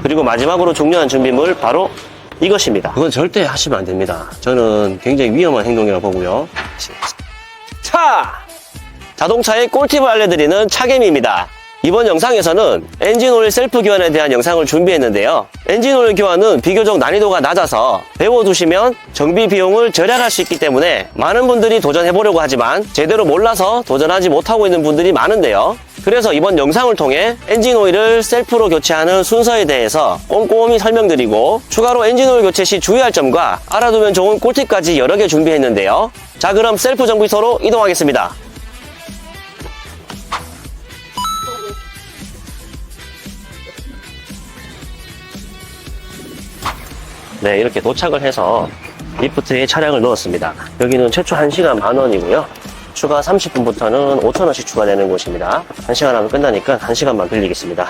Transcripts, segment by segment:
그리고 마지막으로 중요한 준비물 바로 이것입니다. 그건 절대 하시면 안 됩니다. 저는 굉장히 위험한 행동이라고 보고요. 차! 자동차의 꿀팁을 알려드리는 차개미입니다. 이번 영상에서는 엔진오일 셀프 교환에 대한 영상을 준비했는데요. 엔진오일 교환은 비교적 난이도가 낮아서 배워두시면 정비 비용을 절약할 수 있기 때문에 많은 분들이 도전해보려고 하지만 제대로 몰라서 도전하지 못하고 있는 분들이 많은데요. 그래서 이번 영상을 통해 엔진오일을 셀프로 교체하는 순서에 대해서 꼼꼼히 설명드리고 추가로 엔진오일 교체 시 주의할 점과 알아두면 좋은 꿀팁까지 여러 개 준비했는데요. 자, 그럼 셀프 정비소로 이동하겠습니다. 네, 이렇게 도착을 해서 리프트에 차량을 넣었습니다. 여기는 최초 1시간 10,000원이고요. 추가 30분부터는 5,000원씩 추가되는 곳입니다. 1시간 하면 끝나니까 1시간만 빌리겠습니다.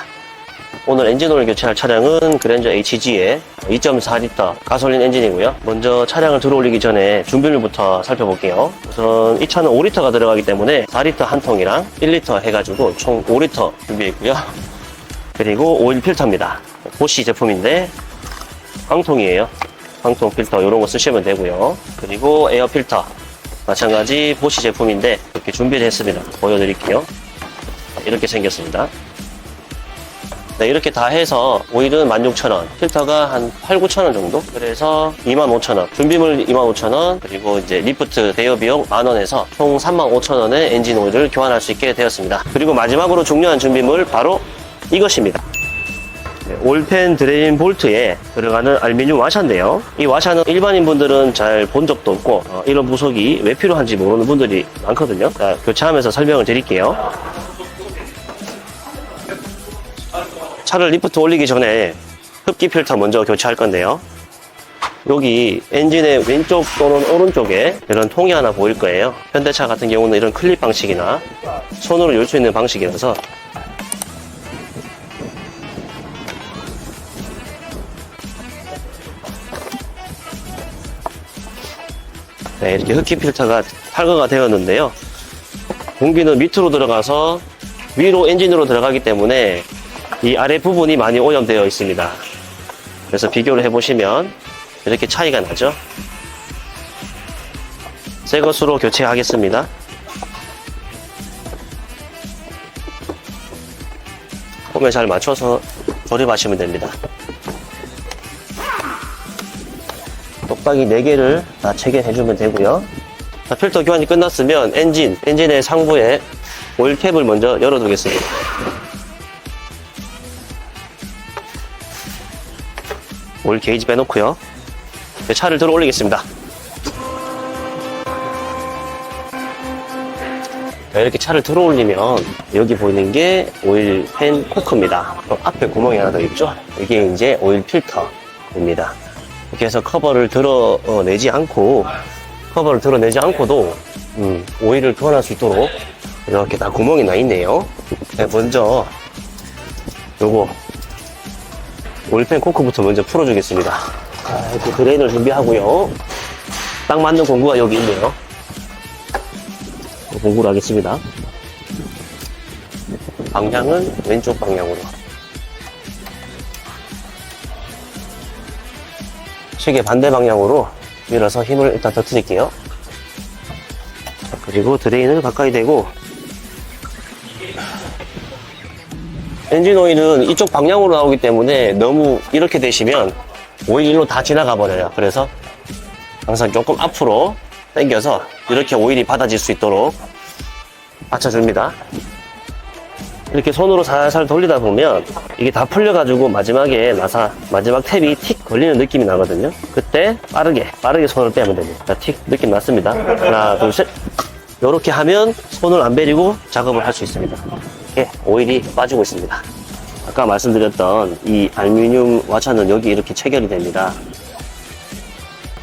오늘 엔진오일 교체할 차량은 그랜저 HG의 2.4L 가솔린 엔진이고요. 먼저 차량을 들어올리기 전에 준비물부터 살펴볼게요. 우선 이 차는 5L가 들어가기 때문에 4L 한 통이랑 1L 해가지고 총 5L 준비했고요. 그리고 오일 필터입니다. 보쉬 제품인데 황통이에요. 황통 필터 이런 거 쓰시면 되고요. 그리고 에어 필터 마찬가지 보쉬 제품인데 이렇게 준비를 했습니다. 보여드릴게요. 이렇게 생겼습니다. 네, 이렇게 다 해서 오일은 16,000원, 필터가 한 8,000~9,000원 정도? 그래서 25,000원, 준비물 25,000원, 그리고 이제 리프트 대여 비용 10,000원 해서 총 35,000원의 엔진 오일을 교환할 수 있게 되었습니다. 그리고 마지막으로 중요한 준비물 바로 이것입니다. 올펜 드레인 볼트에 들어가는 알루미늄 와샤인데요. 이 와샤는 일반인 분들은 잘 본 적도 없고 이런 부속이 왜 필요한지 모르는 분들이 많거든요. 자, 교체하면서 설명을 드릴게요. 차를 리프트 올리기 전에 흡기 필터 먼저 교체할 건데요. 여기 엔진의 왼쪽 또는 오른쪽에 이런 통이 하나 보일 거예요. 현대차 같은 경우는 이런 클립 방식이나 손으로 열 수 있는 방식이라서 네, 이렇게 흡기 필터가 탈거가 되었는데요. 공기는 밑으로 들어가서 위로 엔진으로 들어가기 때문에 이 아래 부분이 많이 오염되어 있습니다. 그래서 비교를 해보시면 이렇게 차이가 나죠. 새 것으로 교체하겠습니다. 홈에 잘 맞춰서 조립하시면 됩니다. 똑딱이 4개를 다 체결해주면 되고요. 자, 필터 교환이 끝났으면 엔진의 상부에 오일 캡을 먼저 열어두겠습니다. 오일 게이지 빼놓고요. 차를 들어 올리겠습니다. 자, 이렇게 차를 들어 올리면 여기 보이는 게 오일 팬 코크입니다. 앞에 구멍이 하나 더 있죠? 이게 이제 오일 필터입니다. 이렇게 해서 커버를 드러내지 않고도 오일을 교환할 수 있도록 이렇게 다 구멍이 나 있네요. 네, 먼저 요거 오일팬 코크부터 먼저 풀어주겠습니다. 자, 이렇게 드레인을 준비하고요. 딱 맞는 공구가 여기 있네요. 공구를 하겠습니다. 방향은 왼쪽 방향으로. 시계 반대 방향으로 밀어서 힘을 일단 더 드릴게요. 그리고 드레인을 가까이 대고 엔진 오일은 이쪽 방향으로 나오기 때문에 너무 이렇게 되시면 오일 일로 다 지나가 버려요. 그래서 항상 조금 앞으로 당겨서 이렇게 오일이 받아질 수 있도록 받쳐줍니다. 이렇게 손으로 살살 돌리다 보면 이게 다 풀려가지고 마지막에 마지막 탭이 틱 걸리는 느낌이 나거든요. 그때 빠르게 손을 빼면 됩니다. 자, 틱 느낌 났습니다. 하나, 둘, 셋. 이렇게 하면 손을 안 베리고 작업을 할 수 있습니다. 이렇게 오일이 빠지고 있습니다. 아까 말씀드렸던 이 알루미늄 와샤는 여기 이렇게 체결이 됩니다.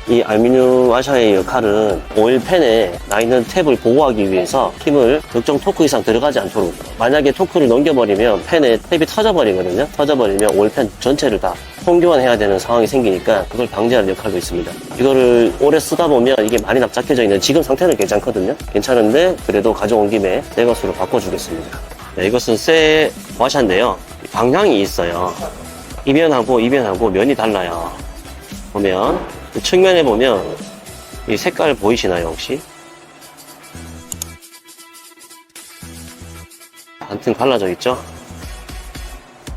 이 알루미늄 와샤의 역할은 오일팬에 나 있는 탭을 보호하기 위해서 힘을 특정 토크 이상 들어가지 않도록, 만약에 토크를 넘겨버리면 팬에 탭이 터져버리거든요. 터져버리면 오일팬 전체를 다 통교환해야 되는 상황이 생기니까 그걸 방지하는 역할도 있습니다. 이거를 오래 쓰다 보면 이게 많이 납작해져 있는, 지금 상태는 괜찮거든요. 괜찮은데 그래도 가져온 김에 새 것으로 바꿔주겠습니다. 네, 이것은 새 와샤인데요. 방향이 있어요. 이면하고 이면하고 면이 달라요. 보면 측면에 보면 이 색깔 보이시나요 혹시? 반틈 갈라져 있죠?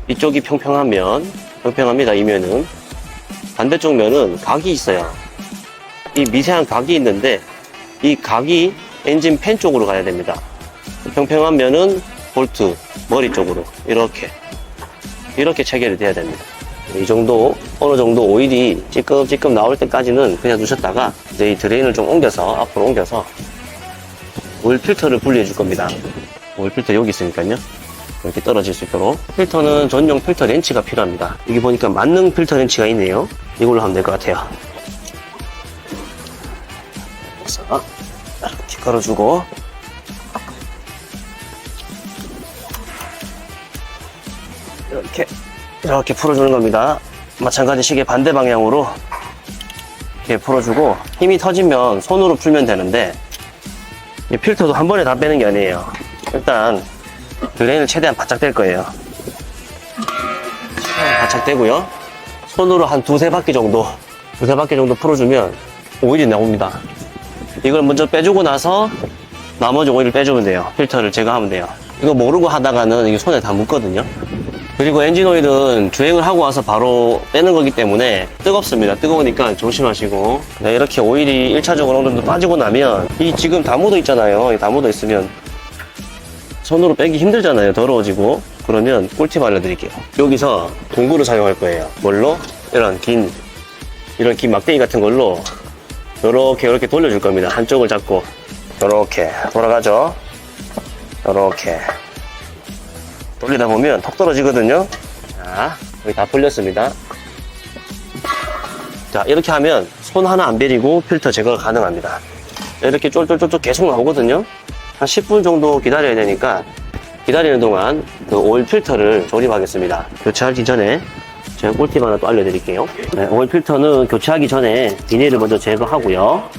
이쪽이 평평한 면, 평평합니다. 이 면은. 반대쪽 면은 각이 있어요. 이 미세한 각이 있는데 이 각이 엔진 팬 쪽으로 가야 됩니다. 평평한 면은 볼트, 머리 쪽으로 이렇게 체결이 돼야 됩니다. 이 정도, 어느 정도 오일이 찌끔찌끔 나올 때까지는 그냥 두셨다가 이제 이 드레인을 좀 옮겨서, 앞으로 옮겨서 오일 필터를 분리해 줄 겁니다. 오일 필터 여기 있으니까요. 이렇게 떨어질 수 있도록. 필터는 전용 필터 렌치가 필요합니다. 여기 보니까 만능 필터 렌치가 있네요. 이걸로 하면 될 것 같아요. 그래서 이렇게 걸어주고 이렇게 풀어주는 겁니다. 마찬가지 시계 반대 방향으로 이렇게 풀어주고 힘이 터지면 손으로 풀면 되는데 이 필터도 한 번에 다 빼는 게 아니에요. 일단 드레인을 최대한 바짝 댈 거예요. 최대한 바짝 대고요. 손으로 한 두세 바퀴 정도 풀어주면 오일이 나옵니다. 이걸 먼저 빼주고 나서 나머지 오일을 빼주면 돼요. 필터를 제거하면 돼요. 이거 모르고 하다가는 이게 손에 다 묻거든요. 그리고 엔진 오일은 주행을 하고 와서 바로 빼는 거기 때문에 뜨겁습니다. 뜨거우니까 조심하시고. 네, 이렇게 오일이 1차적으로 어느 정도 빠지고 나면 이 지금 다 묻어 있잖아요. 다 묻어 있으면 손으로 빼기 힘들잖아요. 더러워지고. 그러면 꿀팁 알려드릴게요. 여기서 공구를 사용할 거예요. 뭘로? 이런 긴 막대기 같은 걸로 이렇게 돌려줄 겁니다. 한쪽을 잡고 이렇게 돌아가죠. 이렇게 돌리다 보면 톡 떨어지거든요. 자, 여기 다 풀렸습니다. 자, 이렇게 하면 손 하나 안 베리고 필터 제거가 가능합니다. 이렇게 쫄쫄쫄쫄 계속 나오거든요. 한 10분 정도 기다려야 되니까 기다리는 동안 그 오일 필터를 조립하겠습니다. 교체하기 전에 제가 꿀팁 하나 또 알려드릴게요. 네, 오일 필터는 교체하기 전에 비닐을 먼저 제거하고요.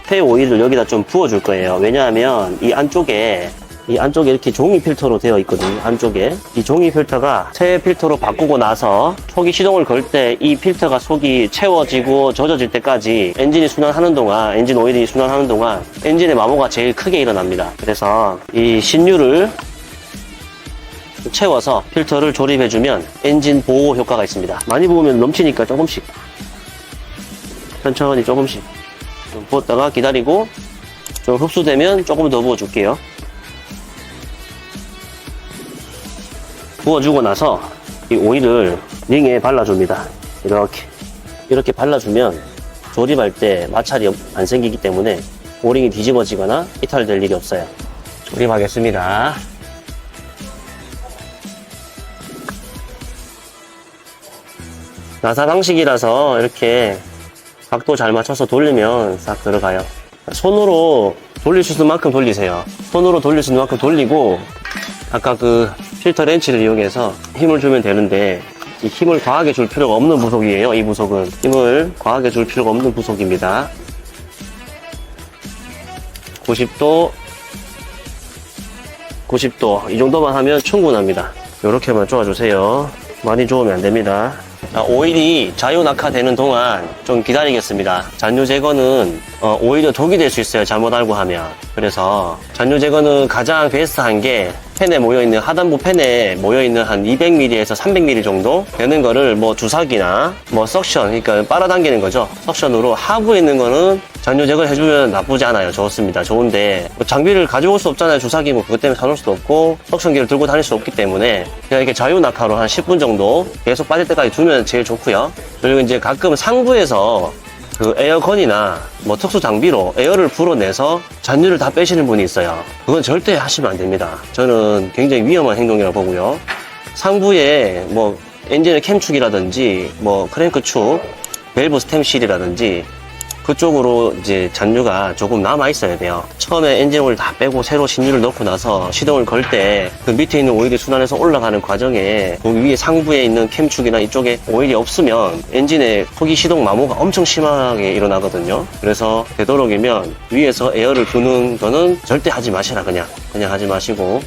폐 오일을 여기다 좀 부어줄 거예요. 왜냐하면 이 안쪽에 이렇게 종이 필터로 되어 있거든요. 안쪽에 이 종이 필터가 새 필터로 바꾸고 나서 초기 시동을 걸 때 이 필터가 속이 채워지고 젖어질 때까지 엔진 오일이 순환하는 동안 엔진의 마모가 제일 크게 일어납니다. 그래서 이 신유를 채워서 필터를 조립해주면 엔진 보호 효과가 있습니다. 많이 부으면 넘치니까 조금씩 천천히 조금씩 좀 부었다가 기다리고 좀 흡수되면 조금 더 부어줄게요. 부어주고 나서 이 오일을 링에 발라줍니다. 이렇게 발라주면 조립할 때 마찰이 안 생기기 때문에 오링이 뒤집어지거나 이탈될 일이 없어요. 조립하겠습니다. 나사 방식이라서 이렇게 각도 잘 맞춰서 돌리면 싹 들어가요. 손으로 돌릴 수 있는 만큼 돌리세요. 손으로 돌릴 수 있는 만큼 돌리고 아까 그 필터 렌치를 이용해서 힘을 주면 되는데 이 힘을 과하게 줄 필요가 없는 부속이에요. 이 부속은 힘을 과하게 줄 필요가 없는 부속입니다. 90도 이 정도만 하면 충분합니다. 이렇게만 쪼아주세요. 많이 저으면 안 됩니다. 자, 오일이 자유 낙하되는 동안 좀 기다리겠습니다. 잔유 제거는 오히려 독이 될 수 있어요. 잘못 알고 하면. 그래서 잔유 제거는 가장 베스트한 게 팬에 모여있는 하단부 팬에 모여있는 한 200ml에서 300ml 정도 되는 거를 뭐 주사기나 뭐 석션, 그러니까 빨아당기는 거죠. 석션으로 하부에 있는 거는 잔유 제거를 해주면 나쁘지 않아요. 좋습니다. 좋은데 뭐 장비를 가져올 수 없잖아요. 주사기 뭐 그것 때문에 사놓을 수도 없고 석션기를 들고 다닐 수 없기 때문에 그냥 이렇게 자유 낙하로 한 10분 정도 계속 빠질 때까지 두면 제일 좋고요. 그리고 이제 가끔 상부에서 그 에어건이나 뭐 특수 장비로 에어를 불어내서 잔유를 다 빼시는 분이 있어요. 그건 절대 하시면 안 됩니다. 저는 굉장히 위험한 행동이라고 보고요. 상부에 뭐 엔진의 캠축이라든지 뭐 크랭크축, 밸브 스템실이라든지 그쪽으로 이제 잔유가 조금 남아 있어야 돼요. 처음에 엔진 오일 다 빼고 새로 신유를 넣고 나서 시동을 걸 때 그 밑에 있는 오일이 순환해서 올라가는 과정에 그 위에 상부에 있는 캠축이나 이쪽에 오일이 없으면 엔진의 초기 시동 마모가 엄청 심하게 일어나거든요. 그래서 되도록이면 위에서 에어를 부는 거는 절대 하지 마시라. 그냥 하지 마시고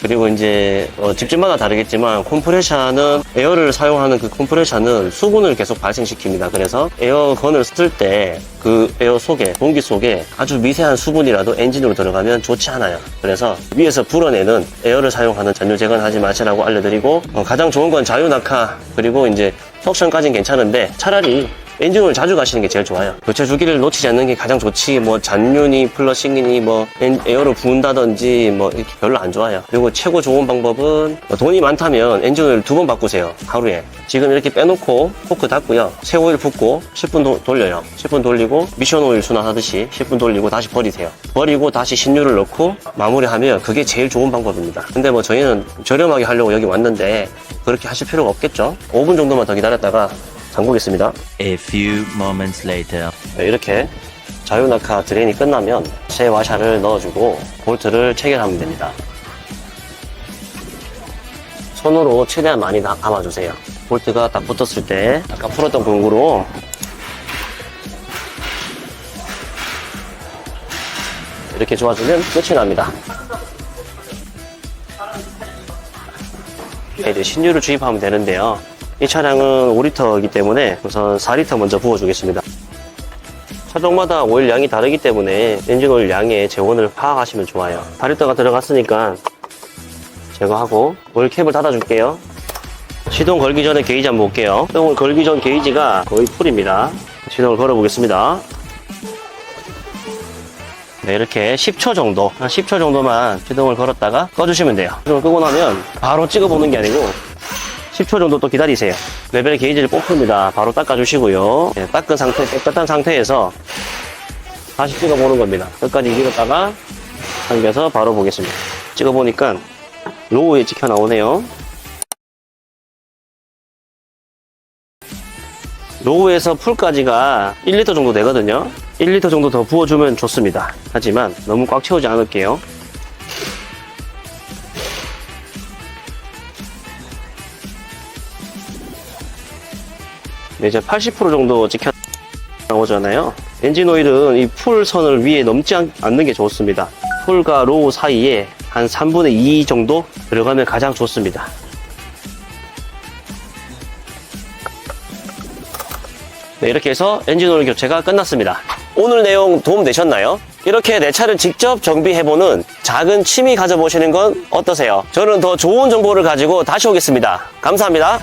그리고 이제 집집마다 다르겠지만 컴프레셔는 에어를 사용하는 그 컴프레셔는 수분을 계속 발생시킵니다. 그래서 에어건을 쓸 때 그 에어 속에 공기 속에 아주 미세한 수분이라도 엔진으로 들어가면 좋지 않아요. 그래서 위에서 불어내는 에어를 사용하는 잔유 제거하지 마시라고 알려드리고 가장 좋은 건 자유 낙하 그리고 이제 석션까지는 괜찮은데 차라리 엔진오일 자주 가시는 게 제일 좋아요. 교체 주기를 놓치지 않는 게 가장 좋지, 뭐, 잔유니, 플러싱이니, 뭐, 에어로 부은다든지, 뭐, 이렇게 별로 안 좋아요. 그리고 최고 좋은 방법은, 돈이 많다면 엔진오일 2번 바꾸세요. 하루에. 지금 이렇게 빼놓고, 포크 닫고요. 새 오일 붓고, 10분 돌려요. 10분 돌리고, 미션 오일 순환하듯이 10분 돌리고 다시 버리세요. 버리고 다시 신유를 넣고, 마무리하면 그게 제일 좋은 방법입니다. 근데 뭐, 저희는 저렴하게 하려고 여기 왔는데, 그렇게 하실 필요가 없겠죠? 5분 정도만 더 기다렸다가, 잠그겠습니다. A few moments later. 이렇게 자유낙하 드레인이 끝나면 새 와샤를 넣어주고 볼트를 체결하면 됩니다. 손으로 최대한 많이 감아주세요. 볼트가 딱 붙었을 때 아까 풀었던 공구로 이렇게 조아주면 끝이 납니다. 이제 신유를 주입하면 되는데요. 이 차량은 5리터이기 때문에 우선 4리터 먼저 부어주겠습니다. 차종마다 오일 양이 다르기 때문에 엔진 오일 양의 재원을 파악하시면 좋아요. 4리터가 들어갔으니까 제거하고 오일 캡을 닫아줄게요. 시동 걸기 전에 게이지 한번 볼게요. 시동을 걸기 전 게이지가 거의 풀입니다. 시동을 걸어보겠습니다. 네, 이렇게 10초 정도, 한 10초 정도만 시동을 걸었다가 꺼주시면 돼요. 시동을 끄고 나면 바로 찍어보는 게 아니고 10초 정도 또 기다리세요. 레벨 게이지를 뽑습니다. 바로 닦아주시고요. 네, 닦은 상태, 깨끗한 상태에서 다시 찍어보는 겁니다. 끝까지 밀었다가 당겨서 바로 보겠습니다. 찍어보니까 로우에 찍혀 나오네요. 로우에서 풀까지가 1리터 정도 되거든요. 1리터 정도 더 부어주면 좋습니다. 하지만 너무 꽉 채우지 않을게요. 이제 80% 정도 찍혀 나오잖아요. 엔진 오일은 이 풀 선을 위에 넘지 않는 게 좋습니다. 풀과 로우 사이에 한 3분의 2 정도 들어가면 가장 좋습니다. 네, 이렇게 해서 엔진 오일 교체가 끝났습니다. 오늘 내용 도움 되셨나요? 이렇게 내 차를 직접 정비해보는 작은 취미 가져보시는 건 어떠세요? 저는 더 좋은 정보를 가지고 다시 오겠습니다. 감사합니다.